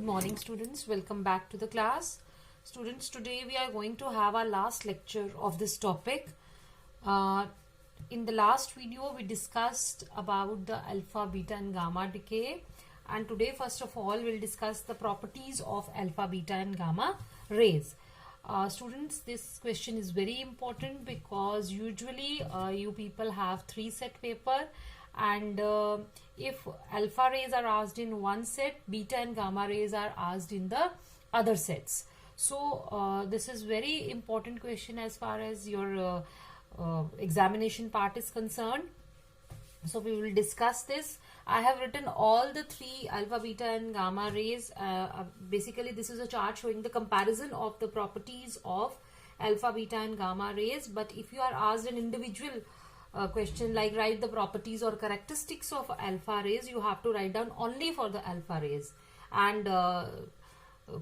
Good morning, students. Welcome back to the class. Students, today we are going to have our last lecture of this topic. In the last video, we discussed about the alpha, beta and gamma decay. And today, first of all, we'll discuss the properties of alpha, beta and gamma rays. Students, this question is very important because usually you people have 3 set paper, and if alpha rays are asked in one set, beta and gamma rays are asked in the other sets. So this is very important question as far as your examination part is concerned. So we will discuss this. I have written all the 3 alpha, beta and gamma rays. Basically this is a chart showing the comparison of the properties of alpha, beta and gamma rays. But if you are asked an individual question like write the properties or characteristics of alpha rays, you have to write down only for the alpha rays, and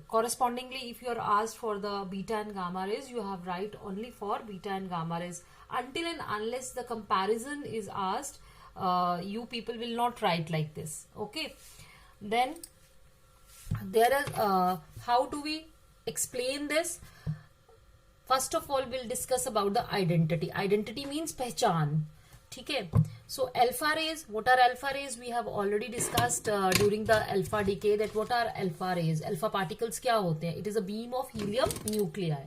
correspondingly if you are asked for the beta and gamma rays, you have write only for beta and gamma rays. Until and unless the comparison is asked, you people will not write like this. Okay, then there is how do we explain this? First of all, we'll discuss about the identity. Identity means पहचान. ठीक है? So alpha rays, what are alpha rays? We have already discussed during the alpha decay that what are alpha rays. Alpha particles क्या होते हैं? It is a beam of helium nuclei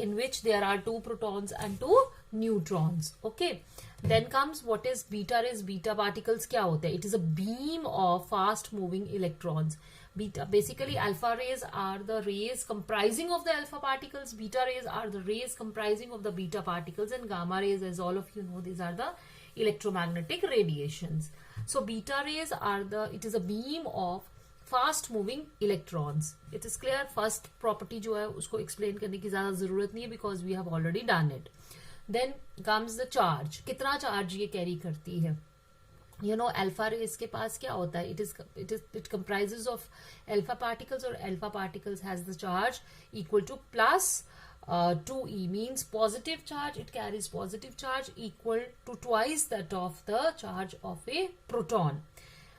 in which there are 2 protons and 2 neutrons. Okay. Then comes what is beta rays. Beta particles क्या होते हैं? It is a beam of fast moving electrons. Beta, basically alpha rays are the rays comprising of the alpha particles, beta rays are the rays comprising of the beta particles, and gamma rays, as all of you know, these are the electromagnetic radiations. So beta rays are it is a beam of fast moving electrons. It is clear. First property जो है उसको explain करने की ज़्यादा ज़रूरत नहीं है because we have already done it. Then comes the charge. कितना charge ये carry करती है? You know, alpha rays के पास क्या होता है? It comprises of alpha particles, or alpha particles has the charge equal to plus 2e, means positive charge. It carries positive charge equal to twice that of the charge of a proton.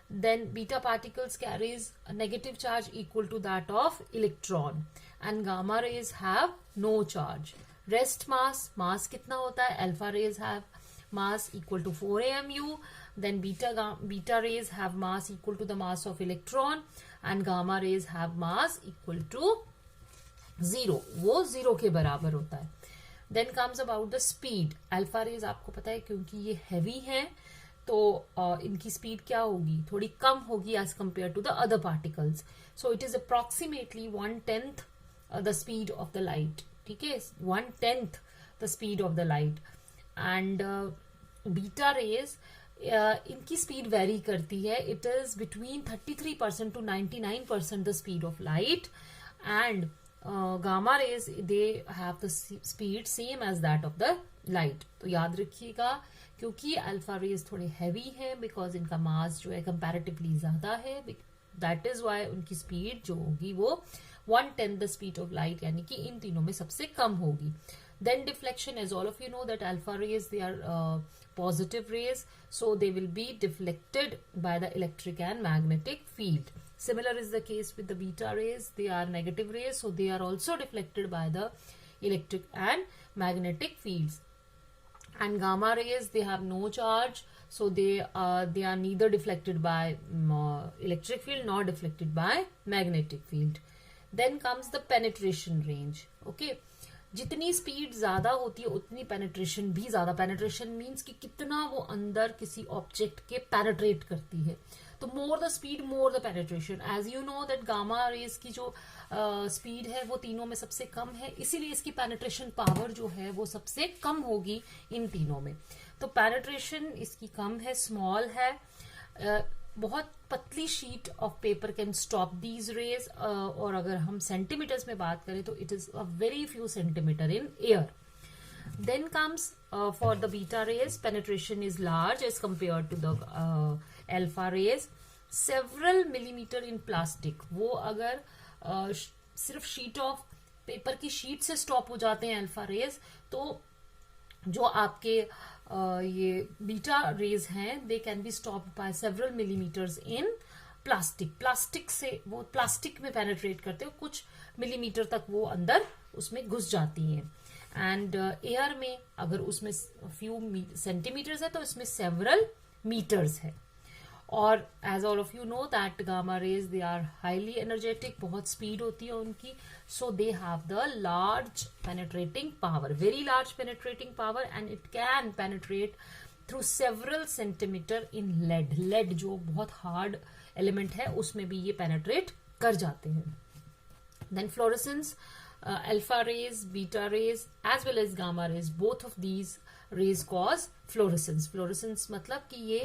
Then beta particles carries a negative charge equal to that of electron, and gamma rays have no charge. Rest mass कितना होता है? Alpha rays have mass equal to 4 AMU. Then beta rays have mass equal to the mass of electron, and gamma rays have mass equal to 0. वो 0 के बराबर होता है. Then comes about the speed. Alpha rays आपको पता है क्योंकि ये heavy हैं, तो इनकी speed क्या होगी? थोड़ी कम होगी as compared to the other particles. So it is approximately 1/10 the speed of the light. ठीक है? 1/10 the speed of the light. And beta rays, इनकी स्पीड वेरी करती है. It is between 33% to 99% the speed of light, and gamma rays they have the speed same as that of the light. तो याद रखिएगा, क्योंकि alpha rays थोड़े heavy हैं because इनका मास जो है कंपैरेटिवली ज्यादा है, दैट इज वाई उनकी स्पीड जो होगी वो 1/10 द स्पीड ऑफ लाइट, यानी कि इन तीनों में सबसे कम होगी. Then deflection, as all of you know that alpha rays, they are positive rays, so they will be deflected by the electric and magnetic field. Similar is the case with the beta rays. They are negative rays, so they are also deflected by the electric and magnetic fields. And gamma rays, they have no charge, so they are neither deflected by electric field nor deflected by magnetic field. Then comes the penetration range. Okay. जितनी speed ज्यादा होती है उतनी penetration भी ज्यादा. Penetration means कि कितना वो अंदर किसी ऑब्जेक्ट के पेनिट्रेट करती है. तो more the speed more the penetration. As you know that gamma rays की जो स्पीड है वो तीनों में सबसे कम है, इसीलिए इसकी पेनिट्रेशन पावर जो है वो सबसे कम होगी इन तीनों में. तो पेनिट्रेशन इसकी कम है, स्मॉल है. बहुत पतली sheet of paper can stop these rays, और अगर हम सेंटीमीटर्स में बात करें तो it is a very few centimeter in air. Then comes for the beta rays, penetration is large as compare to the alpha rays. Several millimeter in plastic. वो अगर सिर्फ शीट ऑफ पेपर की sheet से stop हो जाते हैं alpha raise, तो जो आपके ये बीटा रेज हैं, they can be stopped by several millimetres in plastic से वो प्लास्टिक में पेनिट्रेट करते हैं, कुछ मिलीमीटर तक वो अंदर उसमें घुस जाती हैं. एंड एयर में अगर उसमें फ्यू सेंटीमीटर्स है तो इसमें सेवरल मीटर्स है. और as all of you know that gamma rays they are highly energetic, बहुत स्पीड होती है उनकी. So they have the large penetrating power, very large penetrating power, and it can penetrate through several centimeter in lead जो बहुत hard element है उसमें भी ये पेनिट्रेट कर जाते हैं. Then fluorescence, alpha rays, beta rays as well as gamma rays, both of these rays cause fluorescence. fluorescence मतलब कि ये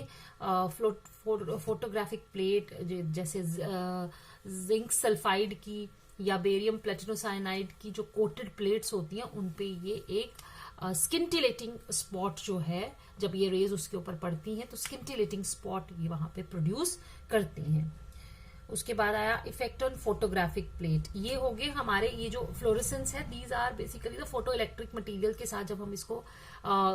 फोटोग्राफिक प्लेट जैसे जिंक सल्फाइड की या बेरियम प्लेटिनोसाइनाइड की जो कोटेड प्लेट्स होती हैं उन पे ये एक स्किंटिलेटिंग स्पॉट जो है, जब ये रेज उसके ऊपर पड़ती हैं तो स्किंटिलेटिंग स्पॉट ये वहां पे प्रोड्यूस करती हैं. उसके बाद आया इफेक्ट ऑन फोटोग्राफिक प्लेट. ये हो गए हमारे ये जो फ्लोरेसेंस है, these are basically the photo electric material के साथ जब हम इसको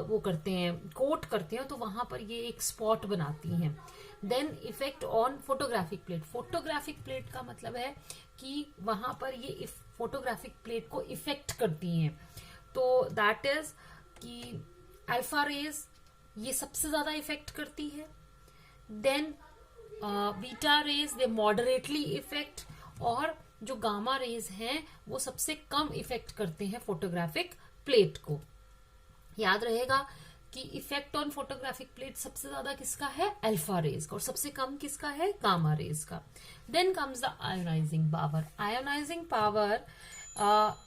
वो करते हैं, कोट करते हैं, तो वहां पर ये एक स्पॉट बनाती हैं. Then effect on photographic plate. Photographic plate का मतलब है कि वहां पर ये फोटोग्राफिक प्लेट को इफेक्ट करती हैं. तो दैट इज कि अल्फा रेज ये सबसे ज्यादा इफेक्ट करती है. देन बीटा रेज दे मॉडरेटली इफेक्ट, और जो गामा रेज हैं वो सबसे कम इफेक्ट करते हैं फोटोग्राफिक प्लेट को. याद रहेगा कि इफेक्ट ऑन फोटोग्राफिक प्लेट सबसे ज्यादा किसका है, अल्फा रेज का, और सबसे कम किसका है, गामा रेज का. Then comes the ionizing power. Ionizing power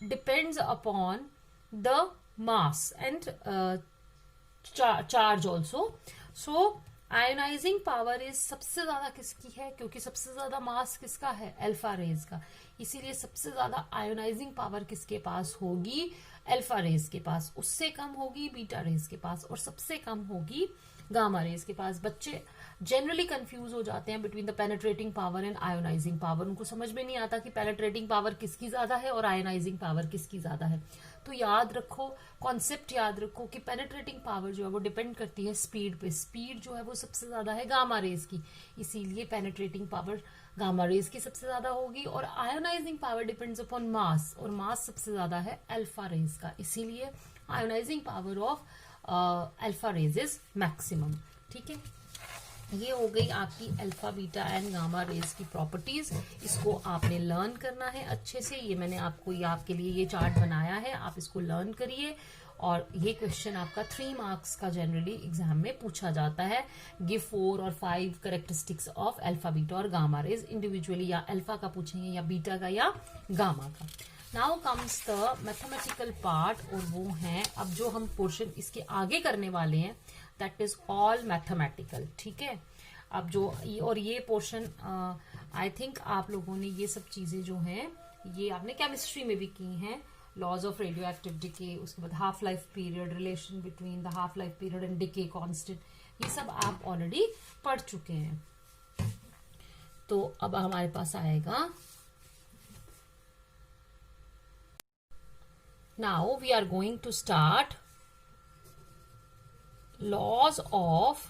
depends upon the mass and charge also. So ionizing power is सबसे ज्यादा किसकी है, क्योंकि सबसे ज्यादा मास किसका है, अल्फा रेज का, इसीलिए सबसे ज्यादा आयोनाइजिंग पावर किसके पास होगी, अल्फा रेज के पास. उससे कम होगी बीटा रेज के पास, और सबसे कम होगी गामा रेज के पास. बच्चे जनरली कंफ्यूज हो जाते हैं between the penetrating power and ionising power. उनको समझ में नहीं आता कि पेनिट्रेटिंग पावर किसकी ज्यादा है और आयोनाइजिंग पावर किसकी ज्यादा है. तो याद रखो, कॉन्सेप्ट याद रखो कि पेनिट्रेटिंग पावर जो है वो डिपेंड करती है स्पीड पे. स्पीड जो है वो सबसे ज्यादा है गामा रेज की, इसीलिए पेनिट्रेटिंग पावर गामा रेज की सबसे ज्यादा होगी. और ionizing power depends upon mass, और मास सबसे ज्यादा है अल्फा रेज का, इसीलिए ionizing power of alpha rays is maximum. ठीक है, ये हो गई आपकी alpha beta and gamma rays की प्रॉपर्टीज. इसको आपने लर्न करना है अच्छे से. ये मैंने आपके लिए ये चार्ट बनाया है, आप इसको लर्न करिए. और ये क्वेश्चन आपका 3 मार्क्स का जनरली एग्जाम में पूछा जाता है. गिव 4 और 5 कैरेक्टरिस्टिक्स ऑफ अल्फा बीटा और गामा रेज इंडिविजुअली, या अल्फा का पूछेंगे या बीटा का या गामा का. Now comes the mathematical part, और वो है अब जो हम पोर्शन इसके आगे करने वाले हैं, दैट इज ऑल मैथमेटिकल. ठीक है, अब जो और ये पोर्शन आई थिंक आप लोगों ने ये सब चीजें जो हैं ये आपने केमिस्ट्री में भी की हैं. Laws of radioactive decay, उसके बाद half life period, relation between the half life period and decay constant, ये सब आप ऑलरेडी पढ़ चुके हैं. तो अब हमारे पास आएगा, now we are going to start laws of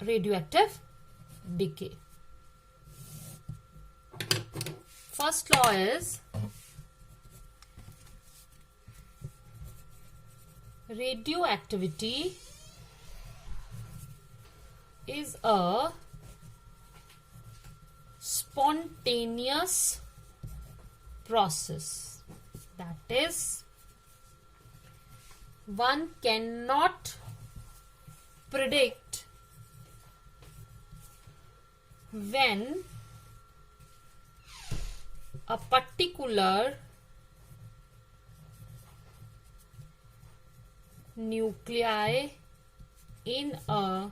radioactive decay. First law is radioactivity is a spontaneous process. That is, one cannot predict when a particular nuclei in a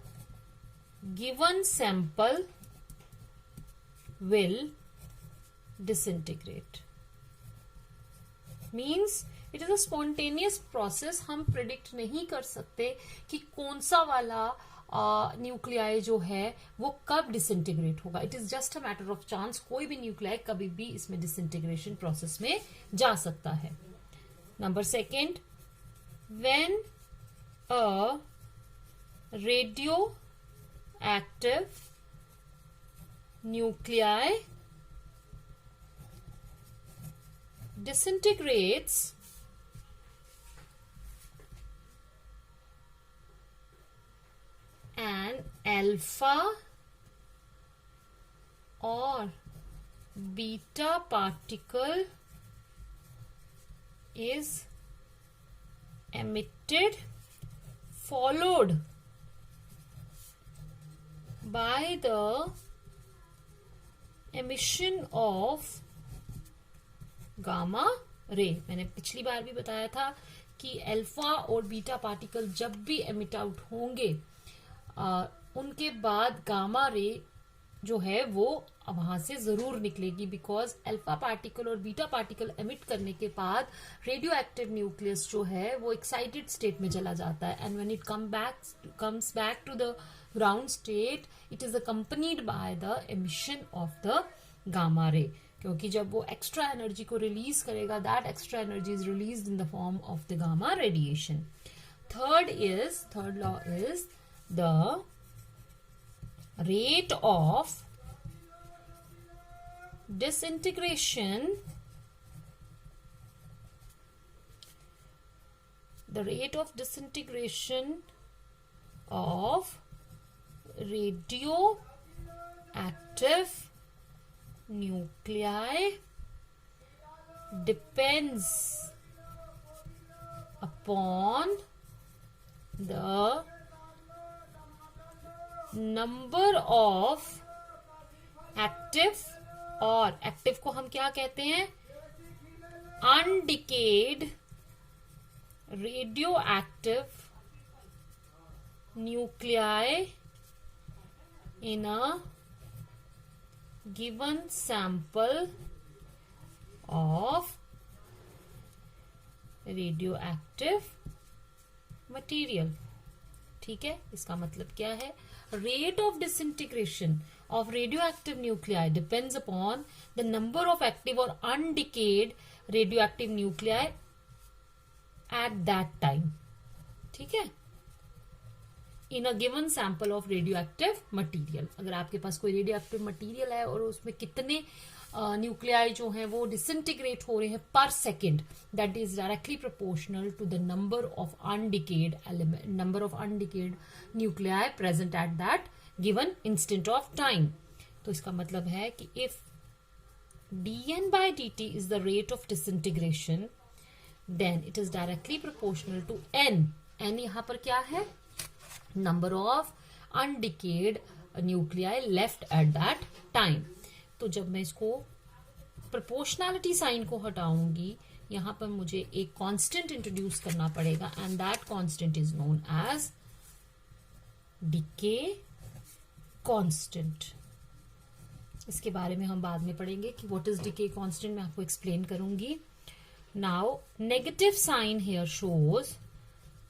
given sample will disintegrate. Means it is a spontaneous process. हम predict नहीं कर सकते कि कौन सा वाला nuclei जो है वो कब डिसइंटीग्रेट होगा. It is just a matter of chance. कोई भी न्यूक्लियाई कभी भी इसमें डिसइंटीग्रेशन प्रोसेस में जा सकता है. Number second, when a radioactive nuclei disintegrates an alpha or beta particle is emitted, followed by the emission of gamma ray. मैंने पिछली बार भी बताया था कि अल्फा और बीटा पार्टिकल जब भी एमिट आउट होंगे उनके बाद गामा रे जो है वो वहां से जरूर निकलेगी, बिकॉज अल्फा पार्टिकल और बीटा पार्टिकल एमिट करने के बाद रेडियो एक्टिव न्यूक्लियस जो है वो एक्साइटेड स्टेट में चला जाता है, and when it comes back to the ground state it is accompanied by the emission of the gamma ray, क्योंकि जब वो एक्स्ट्रा एनर्जी को रिलीज करेगा that extra energy is released in the form of the gamma radiation. Third law is the rate of disintegration of radioactive nuclei depends upon the number of active, और active को हम क्या कहते हैं, undecayed radioactive nuclei in a given sample of radio active material. ठीक है, इसका मतलब क्या है, rate of disintegration of radioactive nuclei depends upon the number of active or undecayed radioactive nuclei at that time। ठीक है, in a given sample of radioactive material। अगर आपके पास कोई रेडियोएक्टिव मटेरियल है और उसमें कितने न्यूक्लियाई जो हैं वो डिसइंटीग्रेट हो रहे हैं पर second, that is directly proportional to the number of undecayed nuclei present at that given instant of time. तो इसका मतलब है कि if dN/dt is the rate of disintegration then it is directly proportional to n। n यहां पर क्या है, number of undecayed nuclei left at that time. तो जब मैं इसको प्रोपोर्शनैलिटी साइन को हटाऊंगी यहां पर मुझे एक कांस्टेंट इंट्रोड्यूस करना पड़ेगा, and that constant is known as decay constant. इसके बारे में हम बाद में पढ़ेंगे कि व्हाट इज डीके कांस्टेंट, मैं आपको एक्सप्लेन करूंगी। Now negative sign here shows,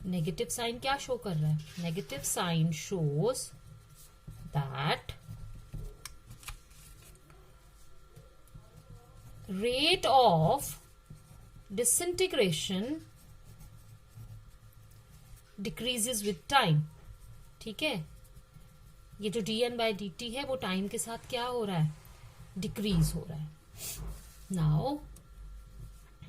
negative sign क्या शो कर रहा है, negative sign shows that rate of disintegration decreases with time। ठीक है, ये जो dN/dt है वो टाइम के साथ क्या हो रहा है, डिक्रीज हो रहा है। नाउ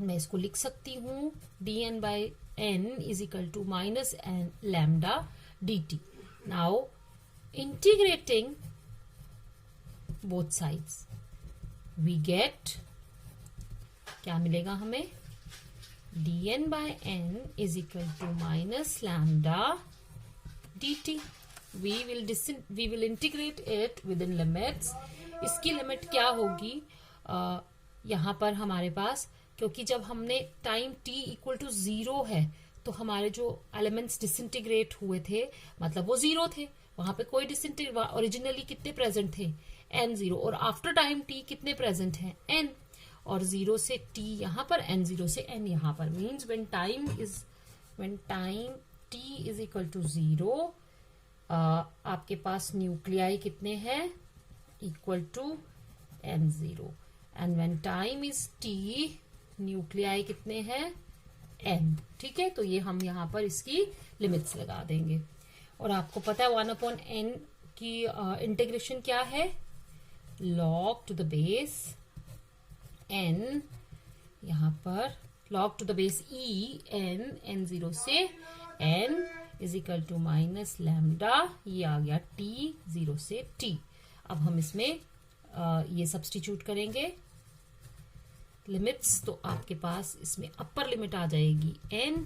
मैं इसको लिख सकती हूं dN/n is equal to minus n lambda dt। Now integrating both sides we get, क्या मिलेगा हमें, dN/n is equal to minus lambda dt। We will integrate it with in limits. इसकी लिमिट क्या होगी, यहां पर हमारे पास, क्योंकि जब हमने टाइम t इक्वल टू 0 है तो हमारे जो एलिमेंट्स डिसइंटीग्रेट हुए थे मतलब वो 0 थे, वहां पे कोई डिसइंटीग्रेट, ओरिजिनली कितने प्रेजेंट थे, n0, और आफ्टर टाइम t कितने प्रेजेंट हैं, n, और 0 से t यहां पर, n0 से n यहां पर, means when time t is equal to 0 आपके पास न्यूक्लियाई कितने हैं, equal to n0, and when time is t nuclei कितने हैं, n। ठीक है, तो ये हम यहां पर इसकी लिमिट्स लगा देंगे। और आपको पता है 1/n की इंटीग्रेशन क्या है, log to the base n, यहां पर log to the base e n 0 से n is equal to minus lambda, ये आ गया t 0 से t। अब हम इसमें ये सब्स्टिट्यूट करेंगे लिमिट्स, तो आपके पास इसमें अपर लिमिट आ जाएगी n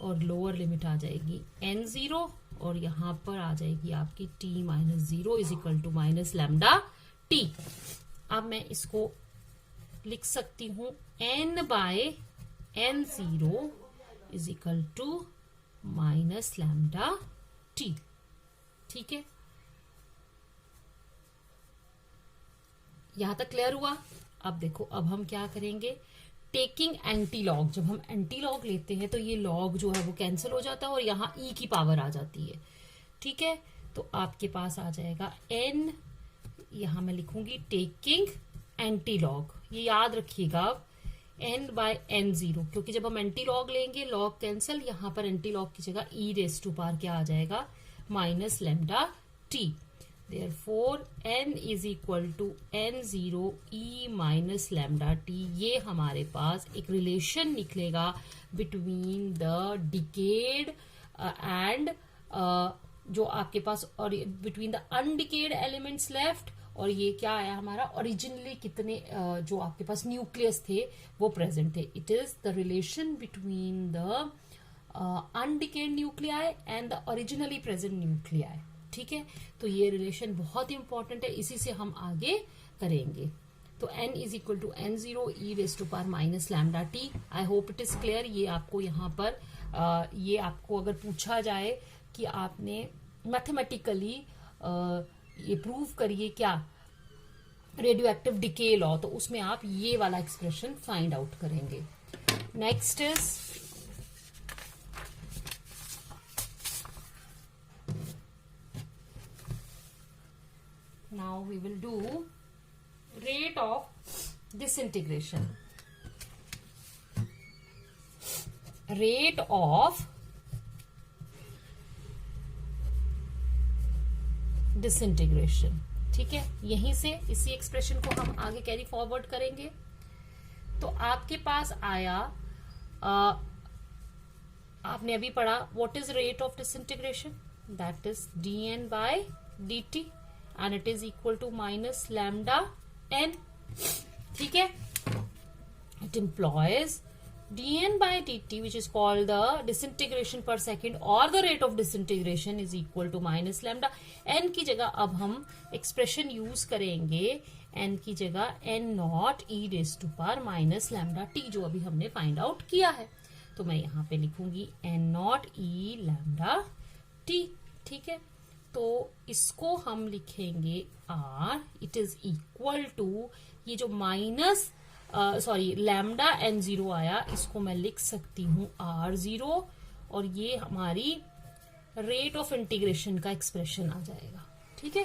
और लोअर लिमिट आ जाएगी n0, और यहां पर आ जाएगी आपकी t minus 0 is equal to minus lambda t। अब मैं इसको लिख सकती हूं n by n0 is equal to minus lambda t। ठीक है, यहां तक क्लियर हुआ। अब देखो, अब हम क्या करेंगे, टेकिंग एंटी लॉग, जब हम एंटी लॉग लेते हैं तो ये लॉग जो है वो कैंसिल हो जाता है और यहाँ e की पावर आ जाती है। ठीक है, तो आपके पास आ जाएगा n, यहां मैं लिखूंगी टेकिंग एंटी लॉग, ये याद रखिएगा अब n बाय n0, क्योंकि जब हम एंटी लॉग लेंगे लॉग कैंसिल, यहां पर एंटी लॉग की जगह e रेज टू पावर क्या आ जाएगा, minus lambda t। Therefore n is equal to n0 e minus lambda t। ये हमारे पास एक रिलेशन निकलेगा बिटवीन द डिकेड एंड जो आपके पास, और बिटवीन द अनडिकेड एलिमेंट्स लेफ्ट, और ये क्या आया हमारा, ओरिजिनली कितने जो आपके पास न्यूक्लियस थे वो प्रेजेंट थे। It is the relation between the undecayed nuclei and the originally present nuclei. ठीक है, तो ये रिलेशन बहुत ही इंपॉर्टेंट है, इसी से हम आगे करेंगे। तो n is equal to n0 e raise to power minus lambda t। I hope it is clear. ये आपको यहाँ पर ये आपको अगर पूछा जाए कि आपने मैथमेटिकली ये प्रूव करिए क्या रेडियो एक्टिव डिके लॉ, तो उसमें आप ये वाला एक्सप्रेशन फाइंड आउट करेंगे। Next is now we will do rate of disintegration. Rate of disintegration। ठीक है, यहीं से इसी एक्सप्रेशन को हम आगे कैरी फॉरवर्ड करेंगे। तो आपके पास आया आपने अभी पढ़ा what is rate of disintegration, that is dn by dt and it is equal to minus lambda n। ठीक है, it employs dn by dt which is called the disintegration per second or the rate of disintegration is equal to minus lambda n की जगह अब हम expression use करेंगे n की जगह n naught e raise to power minus lambda t, जो अभी हमने फाइंड आउट किया है। तो मैं यहाँ पे लिखूंगी n naught e lambda t। ठीक है, तो इसको हम लिखेंगे r, it is equal to ये जो माइनस लैम्डा n0 आया, इसको मैं लिख सकती हूं r0, और ये हमारी रेट ऑफ इंटीग्रेशन का एक्सप्रेशन आ जाएगा। ठीक है,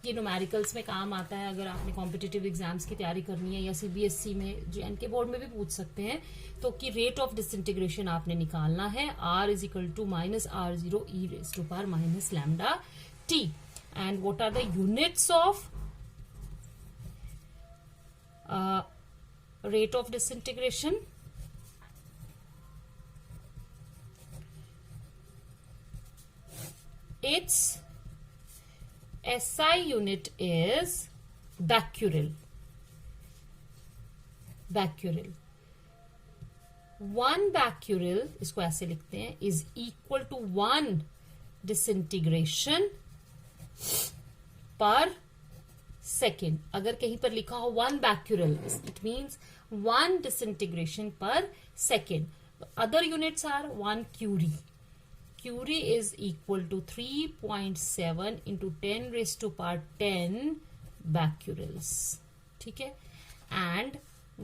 ये न्यूमेरिकल्स में काम आता है अगर आपने कॉम्पिटिटिव एग्जाम्स की तैयारी करनी है, या सीबीएसई में जेएनके बोर्ड में भी पूछ सकते हैं। तो कि रेट ऑफ डिसइंटीग्रेशन आपने निकालना है, r is equal to minus r0 e raise to power minus lambda t। and what are the units of rate of disintegration? Its SI unit is becquerel। becquerel, 1 becquerel, इसको ऐसे लिखते हैं, is equal to 1 disintegration per second. अगर कहीं पर लिखा हो 1 becquerel, it means 1 disintegration per second. Other units are 1 curie। curie is equal to 3.7 into 10 raised to power 10 becquerels। ठीक है, and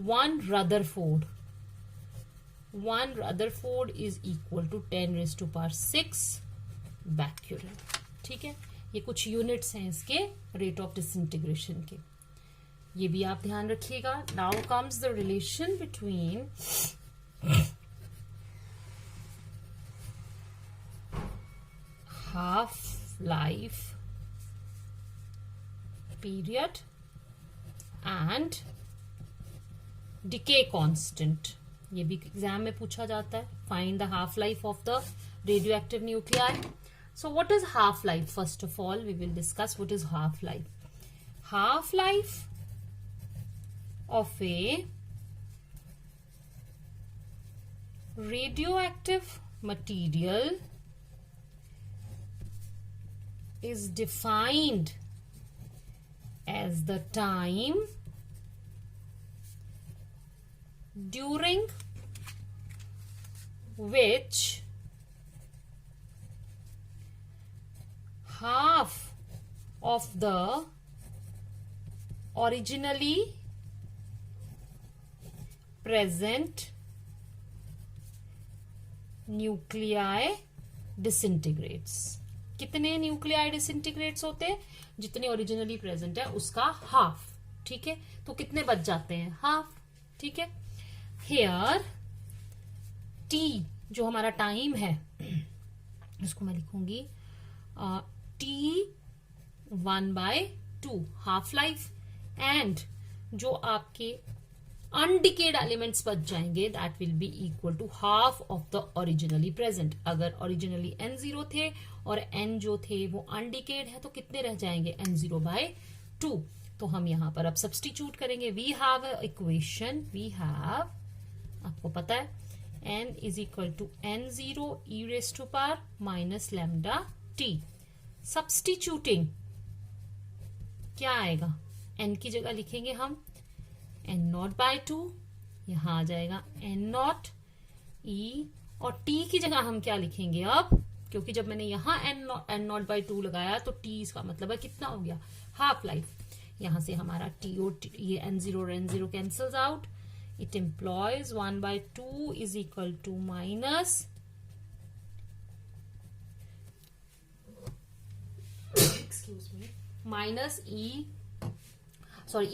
1 Rutherford। 1 Rutherford is equal to 10 raised to power 6 becquerel। ठीक है, ये कुछ यूनिट्स हैं इसके रेट ऑफ डिसइंटीग्रेशन के, ये भी आप ध्यान रखिएगा। Now comes the relation between half life period and decay constant. ये भी एग्जाम में पूछा जाता है. Find the half life of the radioactive nuclei. So what is half life? First of all, we will discuss what is half life. Half life of a radioactive material is defined as the time during which half of the originally present nuclei disintegrates. कितने nuclei डिसइंटीग्रेट्स होते हैं? जितने originally present है उसका half. ठीक है, तो कितने बच जाते हैं? हाफ. ठीक है. हेयर टी जो हमारा टाइम है इसको मैं लिखूंगी टी 1/2 हाफ लाइफ. एंड जो आपके अनडिकेड एलिमेंट्स बच जाएंगे that will be equal to half of the originally present. अगर ओरिजिनली N0 थे और N जो थे वो अनडिकेड है तो कितने रह जाएंगे? N0/2. तो हम यहां पर अब सब्स्टिट्यूट करेंगे. We have a equation. We have, आपको पता है, N is equal to N0 e raise to power minus lambda T. Substituting क्या आएगा? N की जगह लिखेंगे हम N0/2. यहां आ जाएगा N0 E, और T की जगह हम क्या लिखेंगे अब? क्योंकि जब मैंने यहां N0/2 लगाया तो T इसका मतलब है कितना हो गया? Half life. यहां से हमारा T और ये N0 और N0 cancels out. It implies 1/2 is equal to minus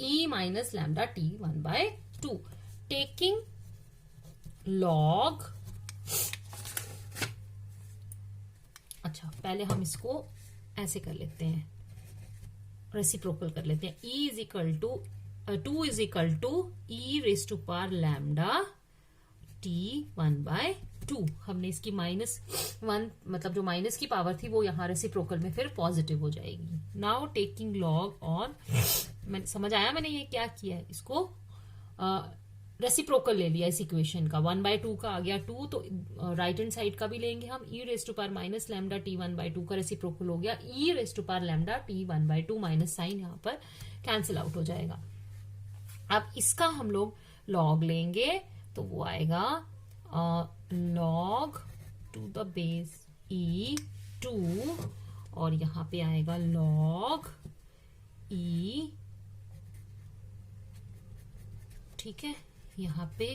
E minus lambda t 1/2. Taking log. अच्छा, पहले हम इसको ऐसे कर लेते हैं, रेसिप्रोकल कर लेते हैं. E is equal to 2 is equal to E raise to power lambda t 1/2. हमने इसकी -1 मतलब जो माइनस की पावर थी वो यहाँ रेसिप्रोकल में फिर पॉजिटिव हो जाएगी. नाउ टेकिंग लॉग ऑन, मैं समझ आया मैंने ये क्या किया है? इसको रेसिप्रोकल ले लिया इस इक्वेशन का. 1/2 का आ गया 2, तो राइट हैंड साइड का भी लेंगे हम. E raise to power minus lambda t 1/2 का रेसिप्रोकल हो गया. E raise to power lambda t 1/2 minus sign यहाँ पर कैंसिल आउट हो जाएगा. अब इसका हम लोग लॉग लेंगे तो वो आएगा log to the base E2, और यहां पे आएगा लॉग E. ठीक है, यहां पे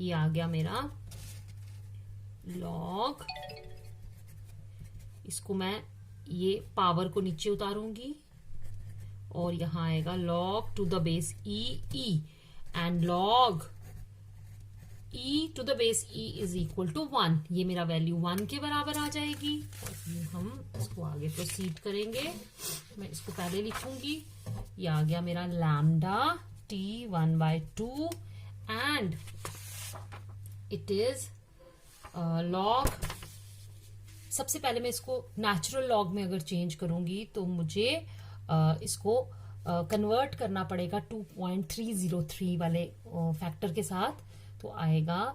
ये आ गया मेरा लॉग. इसको मैं ये पावर को नीचे उतारूंगी और यहां आएगा log to the base E and log E to the base E is equal to 1. ये मेरा वैल्यू 1 के बराबर आ जाएगी. हम इसको आगे प्रोसीड करेंगे. मैं इसको पहले लिखूंगी. ये आ गया मेरा lambda t 1/2 and it is log. सबसे पहले मैं इसको नेचुरल लॉग में अगर चेंज करूंगी तो मुझे इसको कन्वर्ट करना पड़ेगा 2.303 वाले फैक्टर के साथ. तो आएगा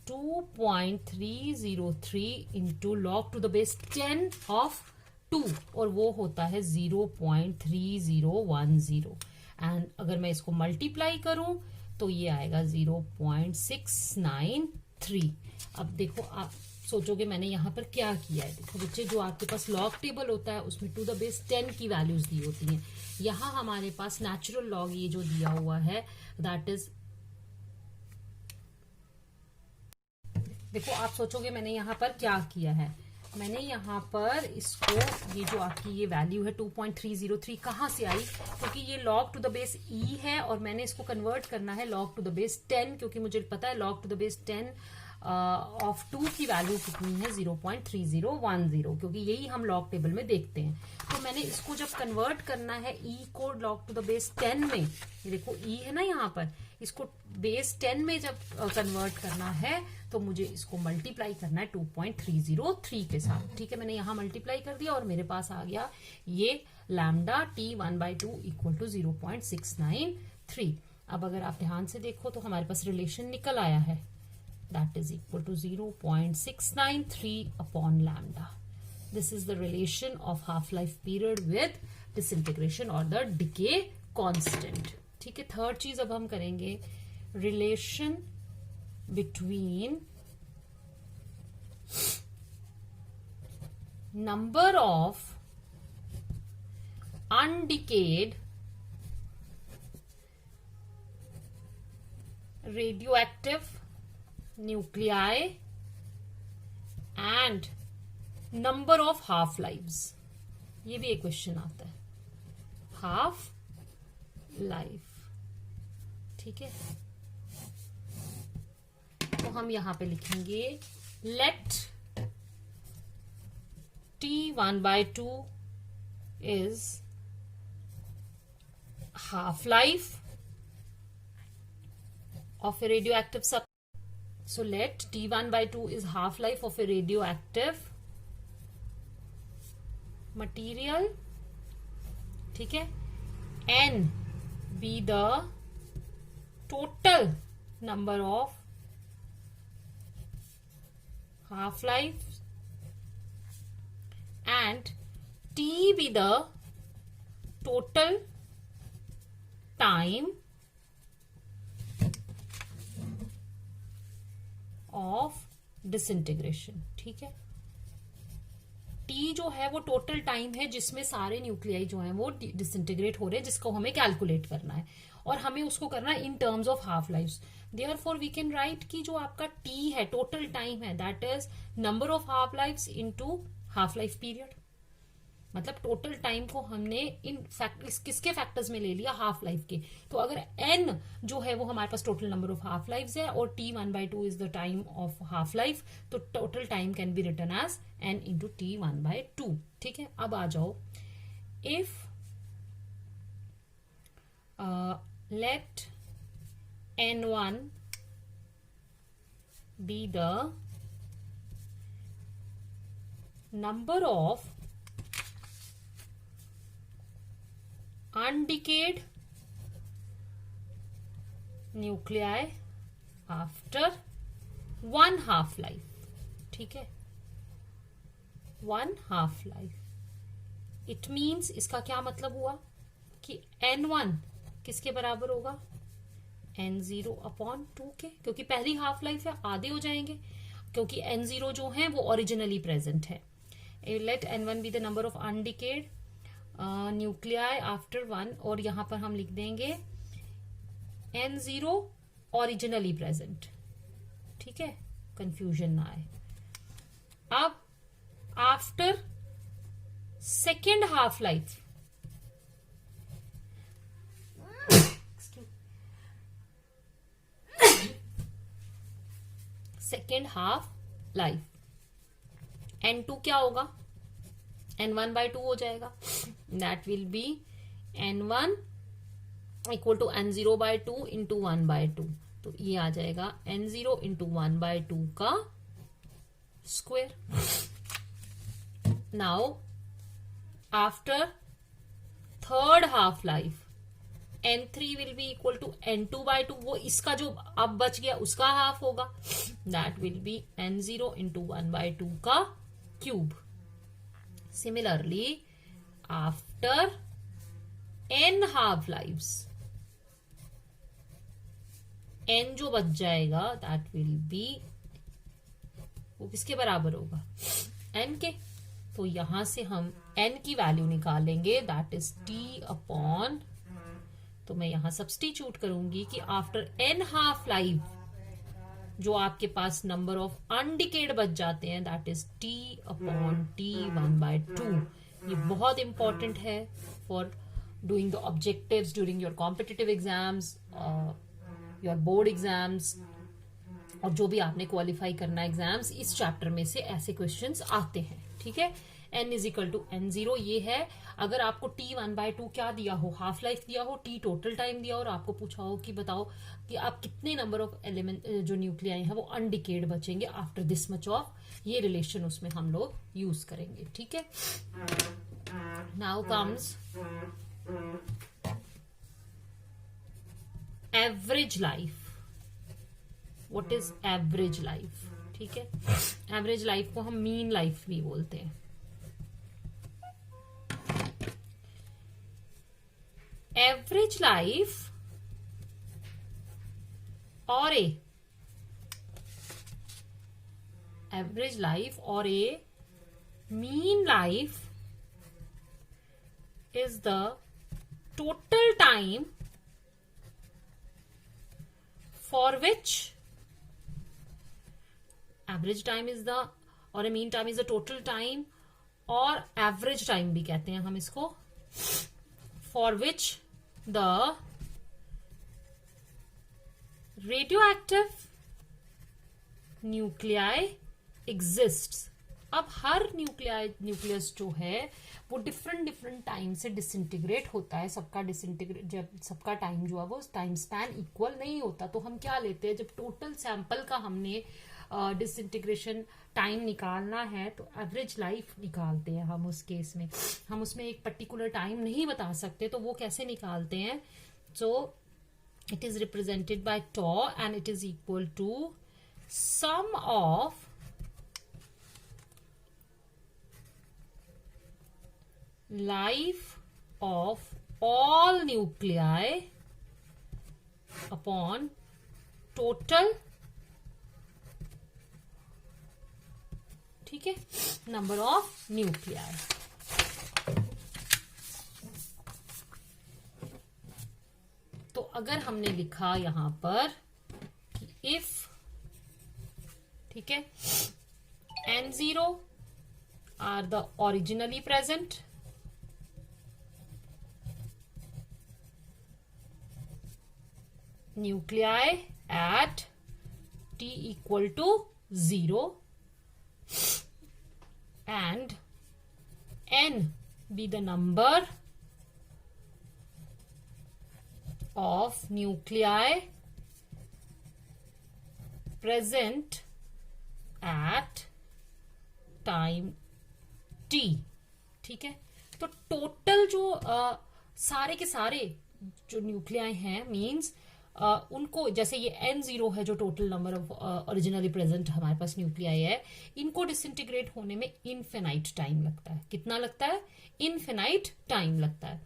2.303 into log to the base 10 of 2, और वो होता है 0.3010. एंड अगर मैं इसको मल्टीप्लाई करूं तो ये आएगा 0.693. अब देखो, आप सोचोगे मैंने यहाँ पर क्या किया है. देखो बच्चे, जो आपके पास लॉग टेबल होता है उसमें टू द बेस 10 की वैल्यूज दी होती हैं. यहाँ हमारे पास नेचुरल लॉग ये जो दिया हुआ है दैट इज, देखो आप सोचोगे मैंने यहाँ पर क्या किया है. मैंने यहाँ पर इसको, ये जो आपकी ये वैल्यू है 2.303 कहाँ से आई? क्योंकि ये log to the base e है और मैंने इसको कन्वर्ट करना है log टू द बेस 10, क्योंकि मुझे पता है log to the base 10 of 2 की वैल्यू कितनी है 0.3010, क्योंकि यही हम लॉग टेबल में देखते हैं। तो मैंने इसको जब कन्वर्ट करना है e को log टू द बेस 10 में, ये देखो e है ना यहाँ पर, इसको बेस 10 में जब कन्वर्ट करना है तो मुझे इसको मल्टीप्लाई करना है 2.303 के साथ। ठीक है, मैंने यहाँ मल्टीप्लाई कर दिया और मेरे पास आ गया ये लैम्डा t1/2 इक्वल टू 0.693। अब अगर आप ध्यान से देखो तो हमारे पास रिलेशन निकल आया है, that is equal to 0.693 upon lambda. This is the relation of half-life period with disintegration or the decay constant. ठीक है, थर्ड चीज अब हम करेंगे, relation between number of undecayed radioactive nuclei and number of half lives। ये भी एक question आता है, हाफ लाइफ। ठीक है, तो हम यहां पे लिखेंगे late t1/2 is half life of a radioactive substance. So let t1/2 is half life of a radioactive material. ठीक है, n be the total number of half life and t be the total time of disintegration. ठीक है, T जो है वो total time है जिसमें सारे न्यूक्लियाई जो हैं वो डिसइंटीग्रेट हो रहे हैं, जिसको हमें कैलकुलेट करना है और हमें उसको करना है in terms of half life. Therefore we can write कि जो आपका टी है टोटल टाइम है, that is number of half life into half life period. मतलब टोटल टाइम को हमने इन किसके फैक्टर्स में ले लिया, हाफ लाइफ के। तो अगर n जो है वो हमारे पास total number of half life है और t1/2 is the time of half life, तो total time can be written as n into t1/2। ठीक है, अब आ जाओ, if let n1 be the number of undecayed nuclei after 1 half life। ठीक है, 1 half life, इट मीन्स इसका क्या मतलब हुआ कि n1 किसके बराबर होगा, n0/2 के, क्योंकि पहली हाफ लाइफ है, आधे हो जाएंगे क्योंकि n0 जो है वो ओरिजिनली प्रेजेंट है। Let n1 be the number of undecayed nuclei after 1, और यहां पर हम लिख देंगे n0 ओरिजिनली प्रेजेंट। ठीक है, कंफ्यूजन ना आए। अब after second half life, second half life n2 क्या होगा, n1/2 हो जाएगा, that will be n1 equal to n0/2 into 1/2। तो ये आ जाएगा n0 इंटू 1/2 का square. Now after third half life n3 will be equal to n2/2, वो इसका जो अब बच गया उसका हाफ होगा, that will B n0 into 1/2 का cube. Similarly, after n half lives, n जो बच जाएगा that will be, वो किसके बराबर होगा, n के। तो यहां से हम n की वैल्यू निकालेंगे, दैट इज t/, तो मैं यहां सब्स्टिट्यूट करूंगी कि आफ्टर n हाफ लाइफ जो आपके पास नंबर ऑफ अनडिकेड बच जाते हैं, दैट इज t/t1/2। ये बहुत इंपॉर्टेंट है for doing the objectives during your competitive exams, your board exams, और जो भी आपने क्वालिफाई करना एग्जाम्स, इस चैप्टर में से ऐसे क्वेश्चंस आते हैं, ठीक है। n is equal to n0 ये है। अगर आपको t1/2 क्या दिया हो, हाफ लाइफ दिया हो, t टोटल टाइम दिया हो, और आपको पूछा हो कि बताओ कि आप कितने नंबर ऑफ एलिमेंट जो न्यूक्लियाई हैं वो अनडिकेड बचेंगे आफ्टर दिस मच ऑफ, ये रिलेशन उसमें हम लोग यूज करेंगे, ठीक है। Now comes average life. What is average life, ठीक है। एवरेज लाइफ को हम मीन लाइफ भी बोलते हैं। एवरेज लाइफ और एवरेज लाइफ और a mean life is the total time for which average time is the, और a mean time is the total time, और average time भी कहते हैं हम इसको, for which the radioactive nuclei exists। अब हर न्यूक्लियस जो है वो डिफरेंट टाइम से डिसइंटीग्रेट होता है। सबका डिसइंटीग्रेट, जब सबका टाइम जो है वो टाइम स्पैन इक्वल नहीं होता, तो हम क्या लेते हैं, जब टोटल सैंपल का हमने डिसइंटीग्रेशन टाइम निकालना है तो एवरेज लाइफ निकालते हैं हम। उस केस में हम उसमें एक पर्टिकुलर टाइम नहीं बता सकते, तो वो कैसे निकालते हैं। So it is represented by tau and it is equal to sum of life of all nuclei upon total, ठीक है, number of nuclei। तो अगर हमने लिखा यहां पर कि if, ठीक है, n0 are the originally present, nuclei at t equal to 0 and n be the number of nuclei present at time t, ठीक है। तो टोटल जो सारे के सारे जो न्यूक्लियाई हैं मीन्स उनको, जैसे ये n0 है जो total number of originally present हमारे पास न्यूक्लियाई है, इनको डिसइंटीग्रेट होने में इनफिनाइट टाइम लगता है। कितना लगता है? इनफिनाइट टाइम लगता है।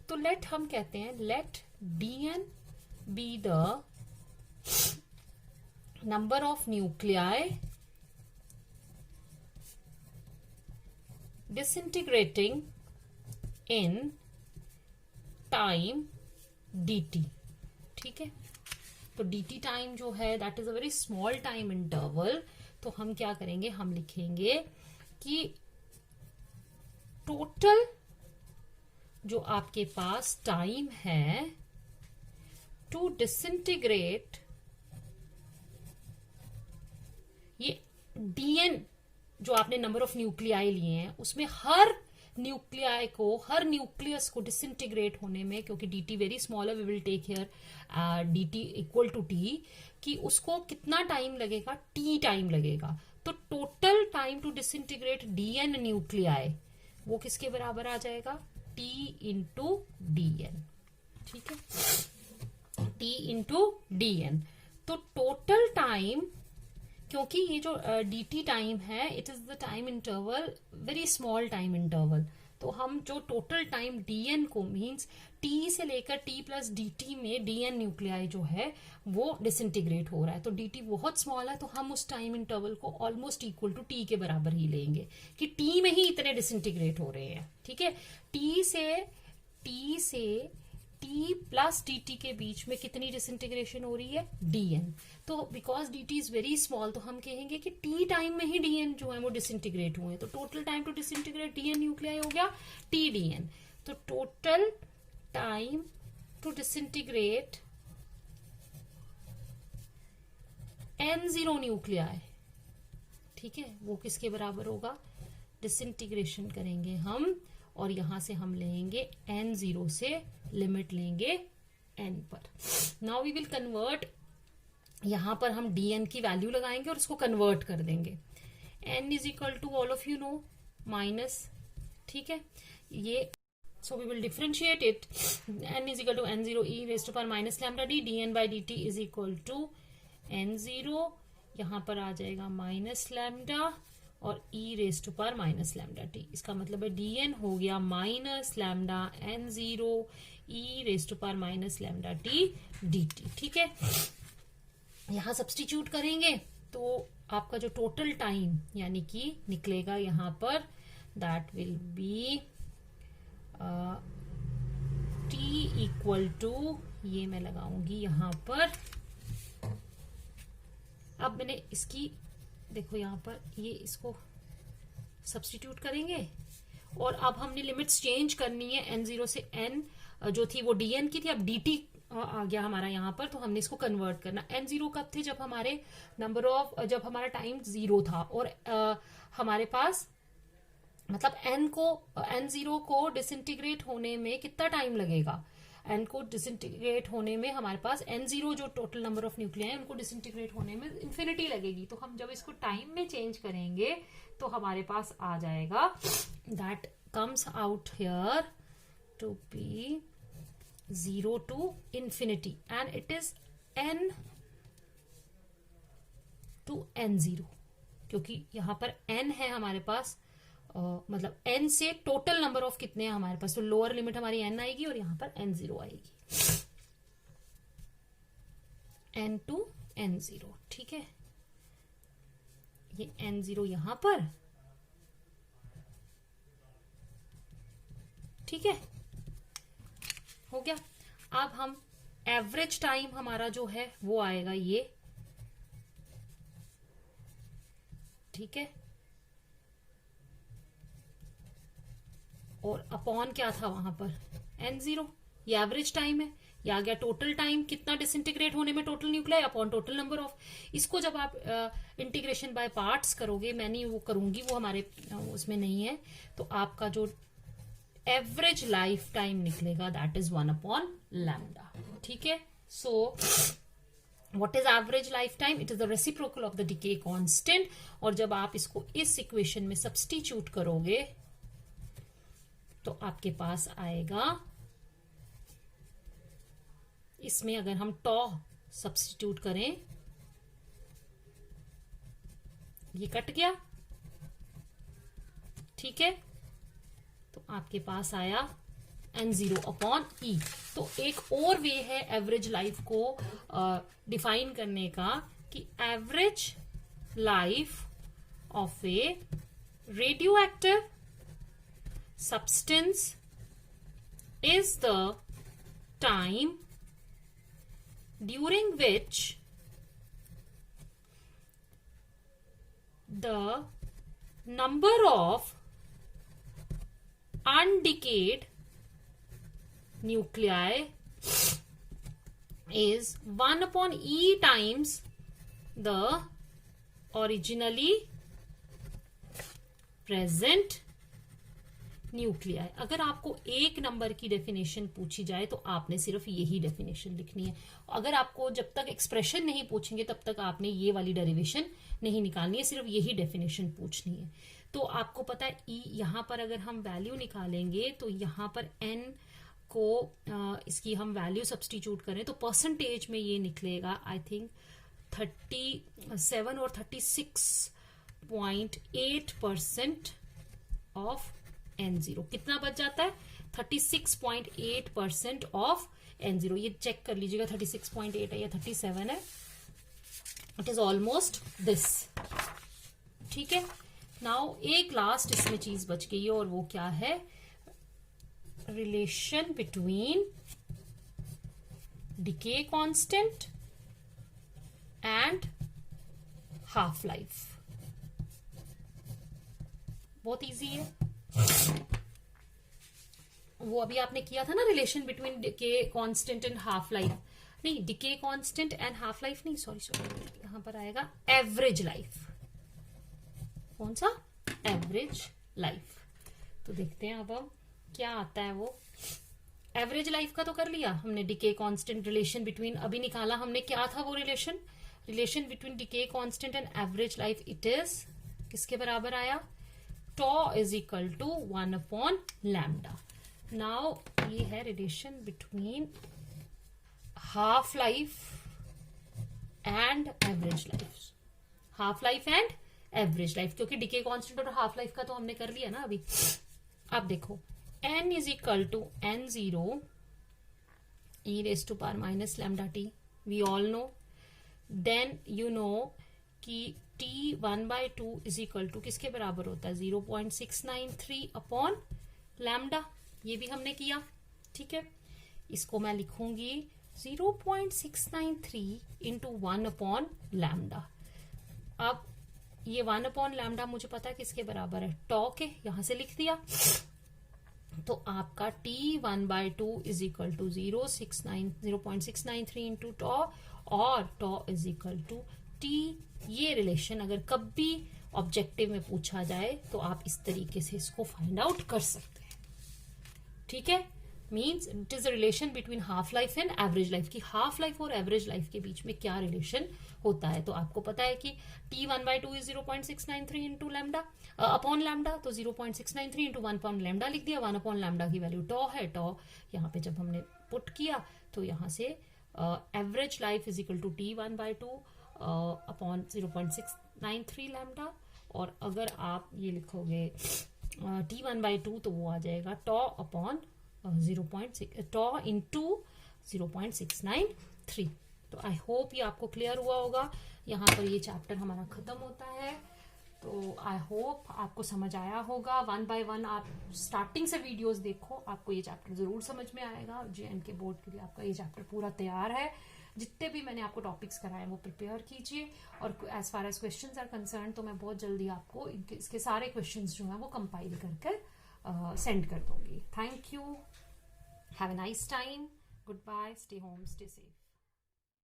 तो लेट हम कहते हैं let dn be the number of nuclei disintegrating in time dt, ठीक है। तो dt टाइम जो है that is a very small time interval. तो हम क्या करेंगे, हम लिखेंगे कि टोटल जो आपके पास टाइम है टू डिसइंटीग्रेट, ये dn जो आपने नंबर ऑफ न्यूक्लियाई लिए हैं उसमें हर न्यूक्लियाई को, हर न्यूक्लियस को डिसइंटीग्रेट होने में, क्योंकि dt वेरी स्मॉल है, we will take here dt equal to t, कि उसको कितना टाइम लगेगा, t टाइम लगेगा। तो total time to disintegrate dn nuclei वो किसके बराबर आ जाएगा, t इंटू dn, ठीक है, t इंटू dn। तो टोटल टाइम, क्योंकि ये जो dt टाइम है it is the time interval, very small time interval, तो हम जो टोटल टाइम dn को मींस t से लेकर t प्लस dt में dn न्यूक्लियाई जो है वो डिसइंटीग्रेट हो रहा है। तो dt बहुत स्मॉल है, तो हम उस टाइम इंटरवल को ऑलमोस्ट इक्वल टू t के बराबर ही लेंगे कि t में ही इतने डिसइंटीग्रेट हो रहे हैं, ठीक है। t से t प्लस dt के बीच में कितनी डिसइंटीग्रेशन हो रही है, dn। तो because dt is very small, तो हम कहेंगे कि t टाइम में ही dn जो है वो डिसइंटीग्रेट हुए हैं। तो total time to disintegrate dn nuclei हो गया t dn। तो total time to disintegrate N0 nuclei, ठीक है, वो किसके बराबर होगा, डिसइंटीग्रेशन करेंगे हम और यहां से हम लेंगे N0 से लिमिट लेंगे N पर. नाउ वी विल कन्वर्ट, यहां पर हम dn की वैल्यू लगाएंगे और इसको कन्वर्ट कर देंगे. n is equal to all of you know minus, ठीक है, ये so we will differentiate it. n is equal to n0 e raised to power minus lambda d, dn by dt is equal to n0, यहां पर आ जाएगा minus lambda और e raised to power minus lambda t. इसका मतलब है dn हो गया minus lambda n0 e raised to power minus lambda t dt. ठीक है, यहां सब्सटीट्यूट करेंगे तो आपका जो टोटल टाइम यानी कि निकलेगा यहां पर, that will be t equal to, ये मैं लगाऊंगी यहां पर. अब मैंने इसकी देखो यहां पर ये इसको सब्सटीट्यूट करेंगे और अब हमने लिमिट्स चेंज करनी है. n0 से n जो थी वो dn की थी, अब dt आ गया हमारा यहाँ पर, तो हमने इसको कन्वर्ट करना. n0 कब थे, जब हमारे नंबर ऑफ, जब हमारा टाइम 0 था और हमारे पास मतलब n0 को डिसइंटीग्रेट होने में कितना टाइम लगेगा. n को डिसइंटीग्रेट होने में हमारे पास n0 जो टोटल नंबर ऑफ न्यूक्लियाई है उनको डिसइंटीग्रेट होने में इन्फिनिटी लगेगी. तो हम जब इसको टाइम में चेंज करेंगे तो हमारे पास आ जाएगा, that comes out here to be 0 to infinity and it is n to n0, क्योंकि यहां पर n है हमारे पास, मतलब n से टोटल नंबर ऑफ कितने हैं हमारे पास, तो लोअर लिमिट हमारी n आएगी और यहां पर n0 आएगी, n to n0. ठीक है, ये n0 यहां पर, ठीक है, हो गया. अब हम एवरेज टाइम हमारा जो है वो आएगा ये, ठीक है, और अपॉन क्या था वहां पर n0, ये एवरेज टाइम है. ये आ गया टोटल टाइम कितना डिसइंटीग्रेट होने में total nuclei upon total number of. इसको जब आप इंटीग्रेशन बाय पार्ट्स करोगे, मैं नहीं वो करूंगी, वो हमारे उसमें नहीं है, तो आपका जो एवरेज लाइफ टाइम निकलेगा दैट इज 1 अपॉन लैम्डा. ठीक है, so what is average life time, it is the reciprocal of the decay constant. और जब आप इसको इस इक्वेशन में सब्सटीट्यूट करोगे तो आपके पास आएगा, इसमें अगर हम टॉ सब्सटीट्यूट करें, ये कट गया, ठीक है, तो आपके पास आया n0 अपॉन e. तो एक और वे है एवरेज लाइफ को डिफाइन करने का कि average life of A radio active substance is the time during which the number of undecayed nuclei is 1 upon e times the originally present nuclei. अगर आपको एक नंबर की डेफिनेशन पूछी जाए तो आपने सिर्फ यही डेफिनेशन लिखनी है. अगर आपको जब तक एक्सप्रेशन नहीं पूछेंगे तब तक आपने ये वाली डेरिवेशन नहीं निकालनी है, सिर्फ यही डेफिनेशन पूछनी है. तो आपको पता है ई, यहां पर अगर हम वैल्यू निकालेंगे तो यहां पर एन को इसकी हम वैल्यू सब्सटीट्यूट करें तो परसेंटेज में ये निकलेगा आई थिंक 37 और 36.8% ऑफ n0. कितना बच जाता है, 36.8% ऑफ n0. ये चेक कर लीजिएगा 36.8 है या 37 है, इट इज ऑलमोस्ट दिस. ठीक है, नाउ एक लास्ट इसमें चीज बच गई है और वो क्या है, relation between decay constant and half life. बहुत इजी है, वो अभी आपने किया था ना, relation between decay constant and half life. नहीं, decay constant and half life नहीं, सॉरी यहाँ पर आएगा एवरेज लाइफ। कौन सा? Average life. तो देखते हैं अब हम क्या आता है वो। एवरेज लाइफ का तो कर लिया हमने, डिके कांस्टेंट रिलेशन बिटवीन, अभी निकाला हमने क्या था वो relation between decay constant and average life. It is किसके बराबर आया? Tau is equal to 1/λ। Now ये है relation between half life and average life. Half life and average life, क्योंकि डिके कांस्टेंट और हाफ लाइफ का तो हमने कर लिया ना अभी। अब देखो n is equal to n0 e⁻⁻λt, we all know. Then you know कि t1/2 इज इक्वल टू किसके बराबर होता है? 0.693/λ। ये भी हमने किया, ठीक है। इसको मैं लिखूंगी 0.693 इंटू 1/λ। अब ये 1/λ मुझे पता है किसके बराबर है? टॉ के, यहां से लिख दिया। तो आपका t1/2 is equal to 0.693 into tau, और tau is equal to t। ये रिलेशन अगर कभी ऑब्जेक्टिव में पूछा जाए तो आप इस तरीके से इसको फाइंड आउट कर सकते हैं, ठीक है। Means it is a relation between half life and average life, की हाफ लाइफ और एवरेज लाइफ के बीच में क्या रिलेशन होता है। तो आपको पता है कि t1/2 is 0.693 into lambda upon lambda, तो 0.693 इंटू 1/λ लिख दिया। 1/λ की वैल्यू टॉ है। टॉ यहाँ पे जब हमने पुट किया तो यहाँ से average life is equal to t1/2 upon 0.693 lambda, और अगर आप ये लिखोगे t1/2 तो वो आ जाएगा टॉ अपॉन 0.6 टॉ इंटू 0.693। तो आई होप ये आपको क्लियर हुआ होगा। यहाँ पर ये चैप्टर हमारा खत्म होता है। तो आई होप आपको समझ आया होगा। 1 बाय 1 आप स्टार्टिंग से वीडियोस देखो, आपको ये चैप्टर जरूर समझ में आएगा। JNK बोर्ड के लिए आपका ये चैप्टर पूरा तैयार है। जितने भी मैंने आपको टॉपिक्स कराए वो प्रिपेयर कीजिए, और as far as questions are concern तो मैं बहुत जल्दी आपको इसके सारे क्वेश्चंस जो है वो कंपाइल करके सेंड कर दूंगी। Thank you, have a nice time, good bye, stay home, stay safe.